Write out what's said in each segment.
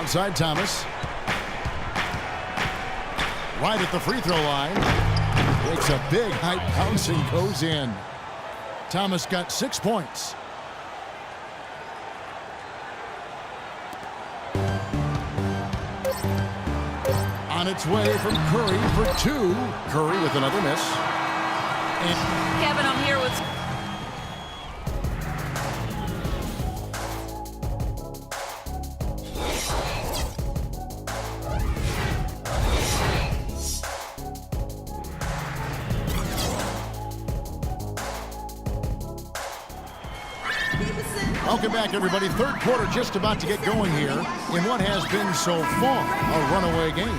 outside Thomas. Right at the free throw line. Takes a big high bounce and goes in. Thomas got 6 points. On its way from Curry for 2. Curry with another miss. And Kevin, I'm here with... Welcome back, everybody. Third quarter just about to get going here in what has been so far a runaway game.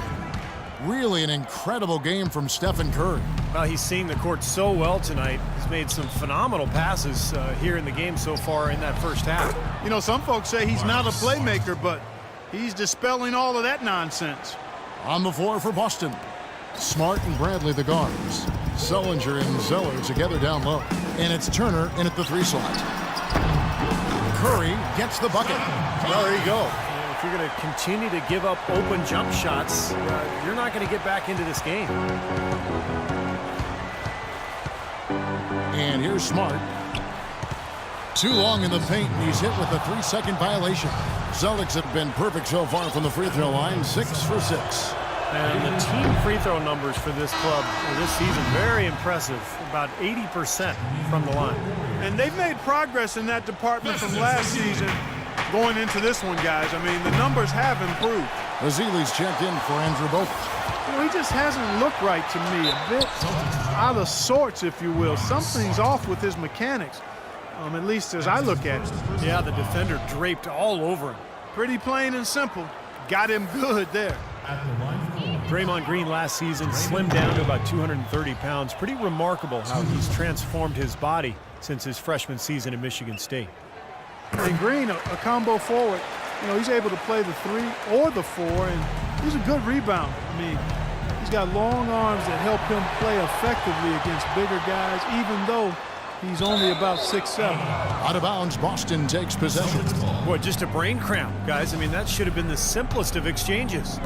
Really an incredible game from Stephen Curry. Well, he's seeing the court so well tonight. He's made some phenomenal passes here in the game so far in that first half. You know, some folks say he's not a playmaker, but he's dispelling all of that nonsense. On the floor for Boston. Smart and Bradley the guards. Sullinger and Zeller together down low. And it's Turner in at the 3 slot. Curry gets the bucket. Well, there you go. If you're going to continue to give up open jump shots, you're not going to get back into this game. And here's Smart. Too long in the paint, and he's hit with a 3-second violation. Celtics have been perfect so far from the free throw line, 6 for 6. And the team free throw numbers for this club this season, very impressive. About 80% from the line. And they've made progress in that department from last season going into this one, guys. I mean, the numbers have improved. Azili's checked in for Andrew Bogut. You know, he just hasn't looked right to me. A bit out of sorts, if you will. Something's off with his mechanics, at least as I look at it. Yeah, the defender draped all over him. Pretty plain and simple. Got him good there. Draymond Green last season slimmed down to about 230 pounds. Pretty remarkable how he's transformed his body since his freshman season at Michigan State. And Green, a combo forward, you know, he's able to play the 3 or the 4, and he's a good rebounder. I mean, he's got long arms that help him play effectively against bigger guys, even though he's only about 6'7". Out of bounds, Boston takes possession. Boy, just a brain cramp, guys. I mean, that should have been the simplest of exchanges.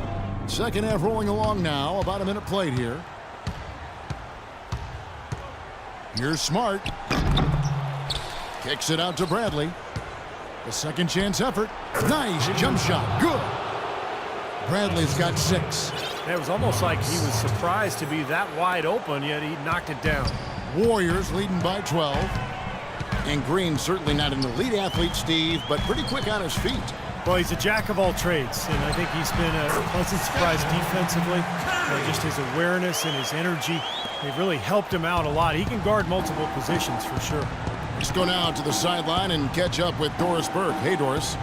Second half rolling along now. About a minute played here. Here's Smart. Kicks it out to Bradley. A second chance effort. Nice jump shot. Good. Bradley's got 6. It was almost like he was surprised to be that wide open, yet he knocked it down. Warriors leading by 12. And Green certainly not an elite athlete, Steve, but pretty quick on his feet. Well, he's a jack of all trades, and I think he's been a pleasant surprise defensively. Just his awareness and his energy, they've really helped him out a lot. He can guard multiple positions for sure. Let's go now to the sideline and catch up with Doris Burke. Hey, Doris.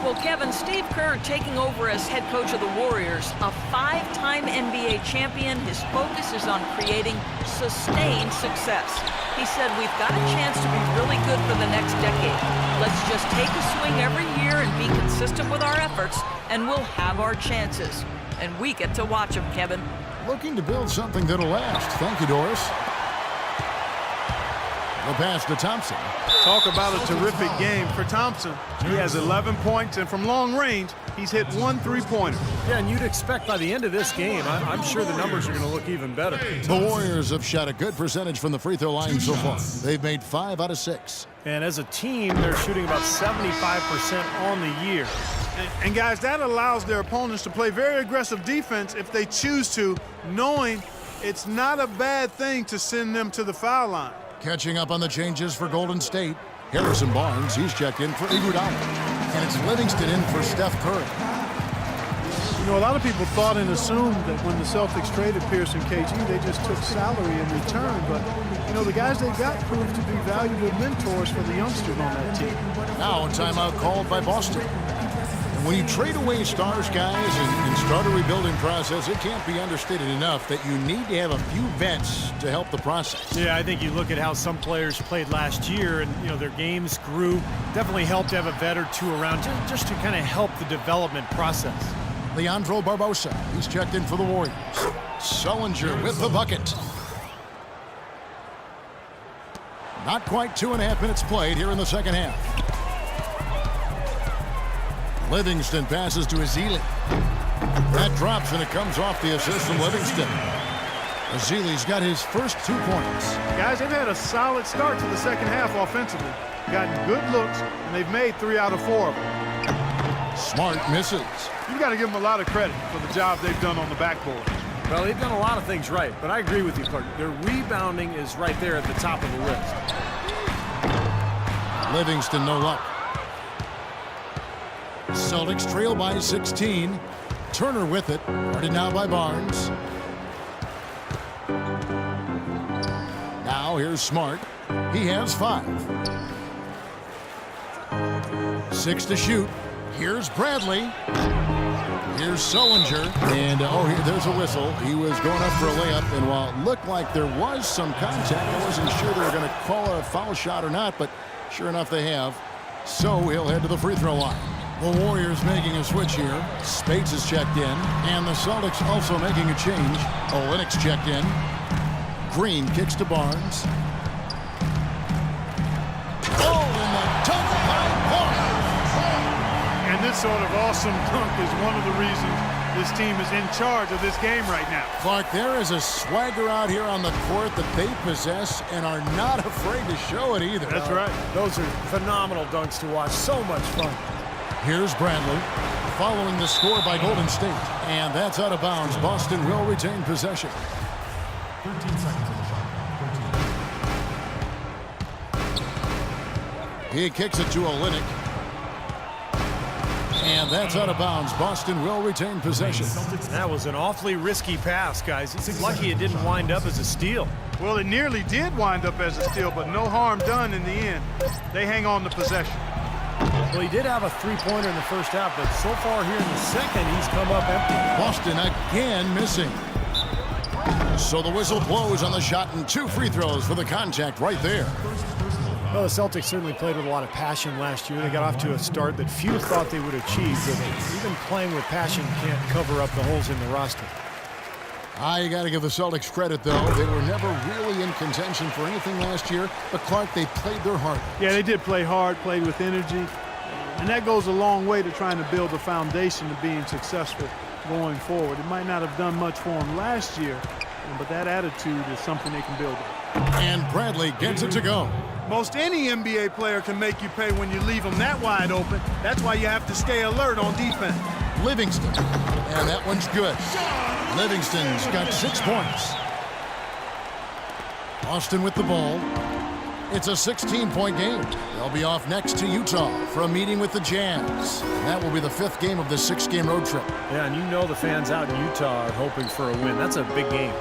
Well, Kevin, Steve Kerr taking over as head coach of the Warriors, a 5-time NBA champion. His focus is on creating sustained success. He said, we've got a chance to be really good for the next decade. Let's just take a swing every year and be consistent with our efforts, and we'll have our chances. And we get to watch them, Kevin. Looking to build something that'll last. Thank you, Doris. The pass to Thompson. Talk about a terrific game for Thompson. He has 11 points, and from long range, he's hit 1 3-pointer. Yeah, and you'd expect by the end of this game, I'm sure the numbers are going to look even better. The Warriors have shot a good percentage from the free throw line so far. They've made 5 out of 6. And as a team, they're shooting about 75% on the year. And guys, that allows their opponents to play very aggressive defense if they choose to, knowing it's not a bad thing to send them to the foul line. Catching up on the changes for Golden State. Harrison Barnes, he's checked in for Iguodala. And it's Livingston in for Steph Curry. You know, a lot of people thought and assumed that when the Celtics traded Pierce and KG, they just took salary in return. But, you know, the guys they got proved to be valuable mentors for the youngsters on that team. Now a timeout called by Boston. When you trade away stars, guys, and start a rebuilding process, it can't be understated enough that you need to have a few vets to help the process. Yeah, I think you look at how some players played last year and, you know, their games grew. Definitely helped to have a vet or two around just to kind of help the development process. Leandro Barbosa, he's checked in for the Warriors. Sullinger with the bucket. Not quite 2.5 minutes played here in the second half. Livingston passes to Ezeli. That drops, and it comes off the assist from Livingston. Ezeli's got his first 2 points. Guys, they've had a solid start to the second half offensively. Gotten good looks, and they've made 3 out of 4 of them. Smart misses. You've got to give them a lot of credit for the job they've done on the backboard. Well, they've done a lot of things right, but I agree with you, Clark. Their rebounding is right there at the top of the list. Livingston, no luck. Celtics trail by 16. Turner with it. Guarded now by Barnes. Now here's Smart. He has 5. 6 to shoot. Here's Bradley. Here's Sullinger. And, there's a whistle. He was going up for a layup, and while it looked like there was some contact, I wasn't sure they were going to call a foul shot or not, but sure enough they have. So he'll head to the free throw line. The Warriors making a switch here. Spates is checked in, and the Celtics also making a change. Olynyk's checked in. Green kicks to Barnes. Oh, and the dunk by Barnes. And this sort of awesome dunk is one of the reasons this team is in charge of this game right now. Clark, there is a swagger out here on the court that they possess and are not afraid to show it either. That's right. Those are phenomenal dunks to watch. So much fun. Here's Bradley, following the score by Golden State. And that's out of bounds. Boston will retain possession. 13 seconds on the shot. 13. He kicks it to Olynyk. And that's out of bounds. Boston will retain possession. That was an awfully risky pass, guys. It's lucky it didn't wind up as a steal. Well, it nearly did wind up as a steal, but no harm done in the end. They hang on to possession. Well, he did have a three-pointer in the first half, but so far here in the second, he's come up empty. Boston again missing. So the whistle blows on the shot, and 2 free throws for the contact right there. Well, the Celtics certainly played with a lot of passion last year. They got off to a start that few thought they would achieve, but even playing with passion can't cover up the holes in the roster. You got to give the Celtics credit, though. They were never really in contention for anything last year, but Clark, they played their heart. Yeah, they did play hard, played with energy, and that goes a long way to trying to build a foundation of being successful going forward. It might not have done much for them last year, but that attitude is something they can build on. And Bradley gets it to go. Most any NBA player can make you pay when you leave them that wide open. That's why you have to stay alert on defense. Livingston, and that one's good. Livingston's got 6 points. Austin with the ball. It's a 16-point game. They'll be off next to Utah for a meeting with the Jazz. That will be the 5th game of this 6-game road trip. Yeah, and you know the fans out in Utah are hoping for a win. That's a big game.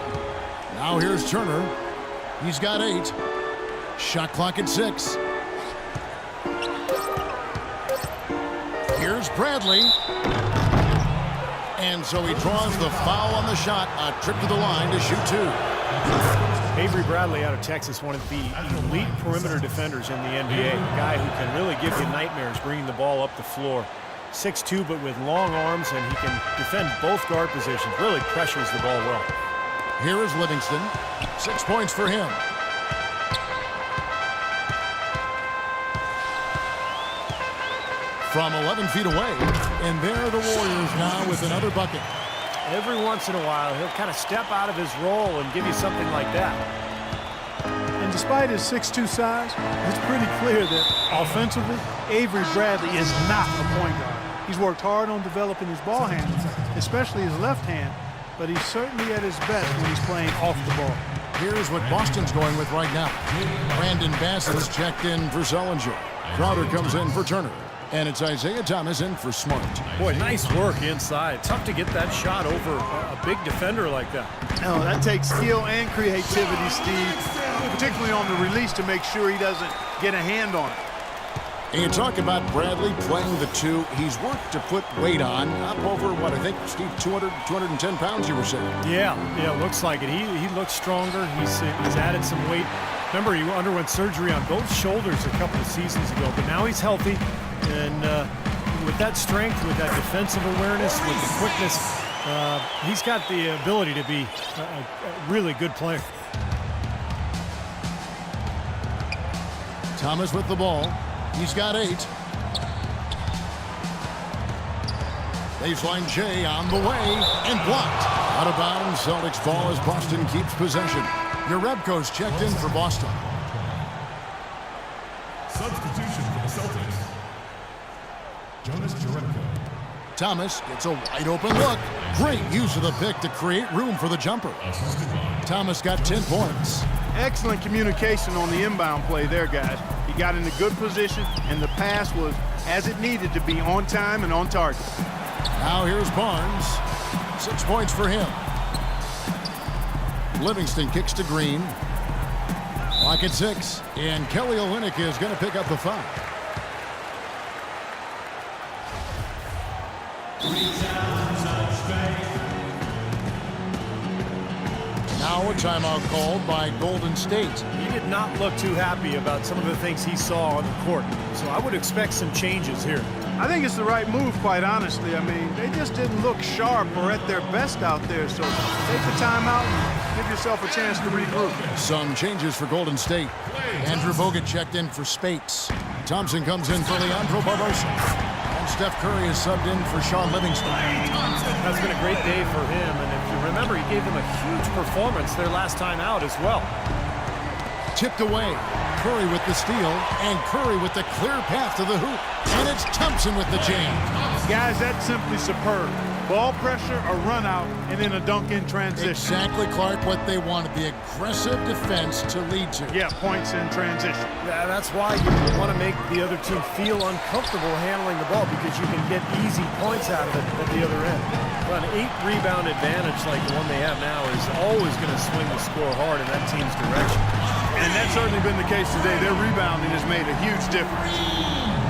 Now here's Turner. He's got 8. Shot clock at 6. Here's Bradley. And so he draws the foul on the shot. A trip to the line to shoot 2. Avery Bradley out of Texas, one of the elite perimeter defenders in the NBA. A guy who can really give you nightmares bringing the ball up the floor. 6'2", but with long arms, and he can defend both guard positions. Really pressures the ball well. Here is Livingston. 6 points for him. From 11 feet away. And there are the Warriors now with another bucket. Every once in a while, he'll kind of step out of his role and give you something like that. And despite his 6'2" size, it's pretty clear that offensively, Avery Bradley is not a point guard. He's worked hard on developing his ball handling, especially his left hand, but he's certainly at his best when he's playing off the ball. Here's what Boston's going with right now. Brandon Bassett is checked in for Sullinger. Crowder comes in for Turner. And it's Isaiah Thomas in for Smart. Boy, nice work inside. Tough to get that shot over a big defender like that. No, that takes skill and creativity, Steve, particularly on the release to make sure he doesn't get a hand on it. And you talk about Bradley playing the 2. He's worked to put weight on, up over, what, I think, Steve, 210 pounds, you were saying. Yeah, looks like it. He looks stronger. He's added some weight. Remember, he underwent surgery on both shoulders a couple of seasons ago, but now he's healthy. And with that strength, with that defensive awareness, with the quickness, he's got the ability to be a really good player. Thomas with the ball. He's got 8. Baseline J on the way and blocked. Out of bounds, Celtics ball as Boston keeps possession. Jerebko's checked in for Boston. Substitution for the Celtics. Jonas Jerebko. Thomas gets a wide open look. Great use of the pick to create room for the jumper. Thomas got 10 points. Excellent communication on the inbound play there, guys. He got in a good position, and the pass was as it needed to be, on time and on target. Now here's Barnes. 6 points for him. Livingston kicks to Green. Clock at 6. And Kelly Olynyk is going to pick up the foul. Now a timeout called by Golden State. He did not look too happy about some of the things he saw on the court. So I would expect some changes here. I think it's the right move, quite honestly. I mean, they just didn't look sharp or at their best out there. So take the timeout and give yourself a chance to regroup. Some changes for Golden State. Andrew Bogut checked in for Spates. Thompson comes in for Leandro Barbosa. And Steph Curry is subbed in for Sean Livingston. That's been a great day for him. And if you remember, he gave them a huge performance their last time out as well. Tipped away. Curry with the steal, and Curry with the clear path to the hoop. And it's Thompson with the jam. Guys, that's simply superb. Ball pressure, a run out, and then a dunk in transition. Exactly, Clark, what they wanted. The aggressive defense to lead to. Yeah, points in transition. Yeah, that's why you want to make the other team feel uncomfortable handling the ball, because you can get easy points out of it at the other end. But an 8-rebound advantage like the one they have now is always going to swing the score hard in that team's direction. And that's certainly been the case today. Their rebounding has made a huge difference.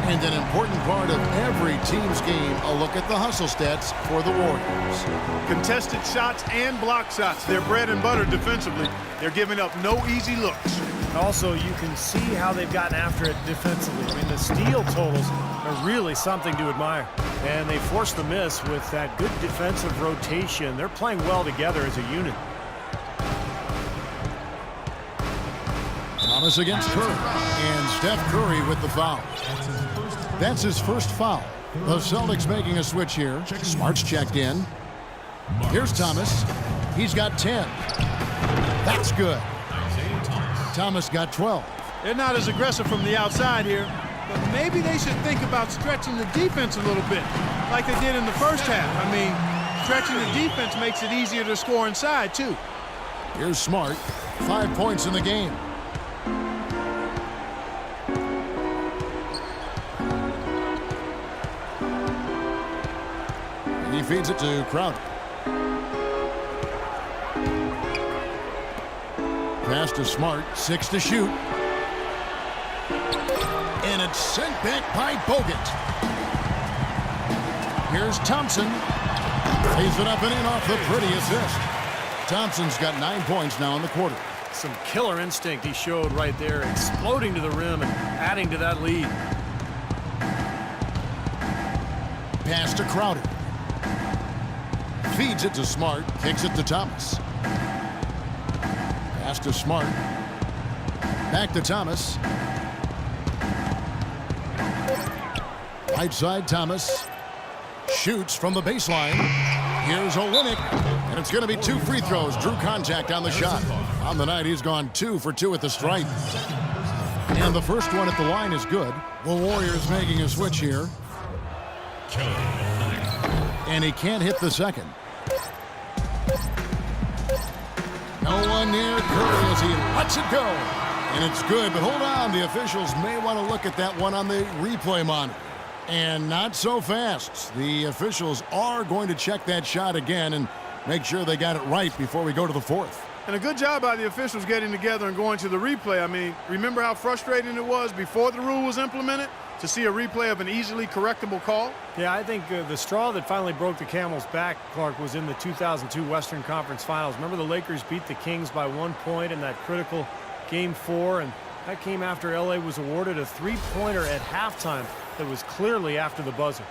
And an important part of every team's game, a look at the hustle stats for the Warriors. Contested shots and block shots. They're bread and butter defensively. They're giving up no easy looks. Also, you can see how they've gotten after it defensively. I mean, the steal totals are really something to admire. And they forced the miss with that good defensive rotation. They're playing well together as a unit. Thomas against Curry. And Steph Curry with the foul. That's his first foul. The Celtics making a switch here. Smart's checked in. Here's Thomas. He's got 10. That's good. Thomas got 12. They're not as aggressive from the outside here, but maybe they should think about stretching the defense a little bit, like they did in the first half. I mean, stretching the defense makes it easier to score inside, too. Here's Smart. 5 points in the game. He feeds it to Crowder. Pass to Smart. 6 to shoot. And it's sent back by Bogut. Here's Thompson. Lays it up and in off the pretty assist. Thompson's got 9 points now in the quarter. Some killer instinct he showed right there, exploding to the rim and adding to that lead. Pass to Crowder. Feeds it to Smart. Kicks it to Thomas. Pass to Smart. Back to Thomas. Right side, Thomas. Shoots from the baseline. Here's Olynyk. And it's going to be 2 free throws. Drew contact on the shot. On the night, he's gone 2 for 2 at the stripe. And the first one at the line is good. The Warriors making a switch here. And he can't hit the second. No one near Curry as he lets it go. And it's good, but hold on. The officials may want to look at that one on the replay monitor. And not so fast. The officials are going to check that shot again and make sure they got it right before we go to the fourth. And a good job by the officials getting together and going to the replay. I mean, remember how frustrating it was before the rule was implemented to see a replay of an easily correctable call? Yeah, I think the straw that finally broke the camel's back, Clark, was in the 2002 Western Conference Finals. Remember the Lakers beat the Kings by 1 point in that critical Game 4, and that came after LA was awarded a 3-pointer at halftime that was clearly after the buzzer.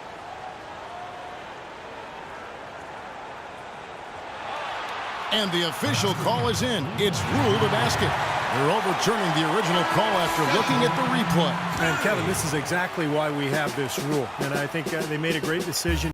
And the official call is in. It's ruled a basket. They're overturning the original call after looking at the replay. And Kevin, this is exactly why we have this rule. And I think they made a great decision.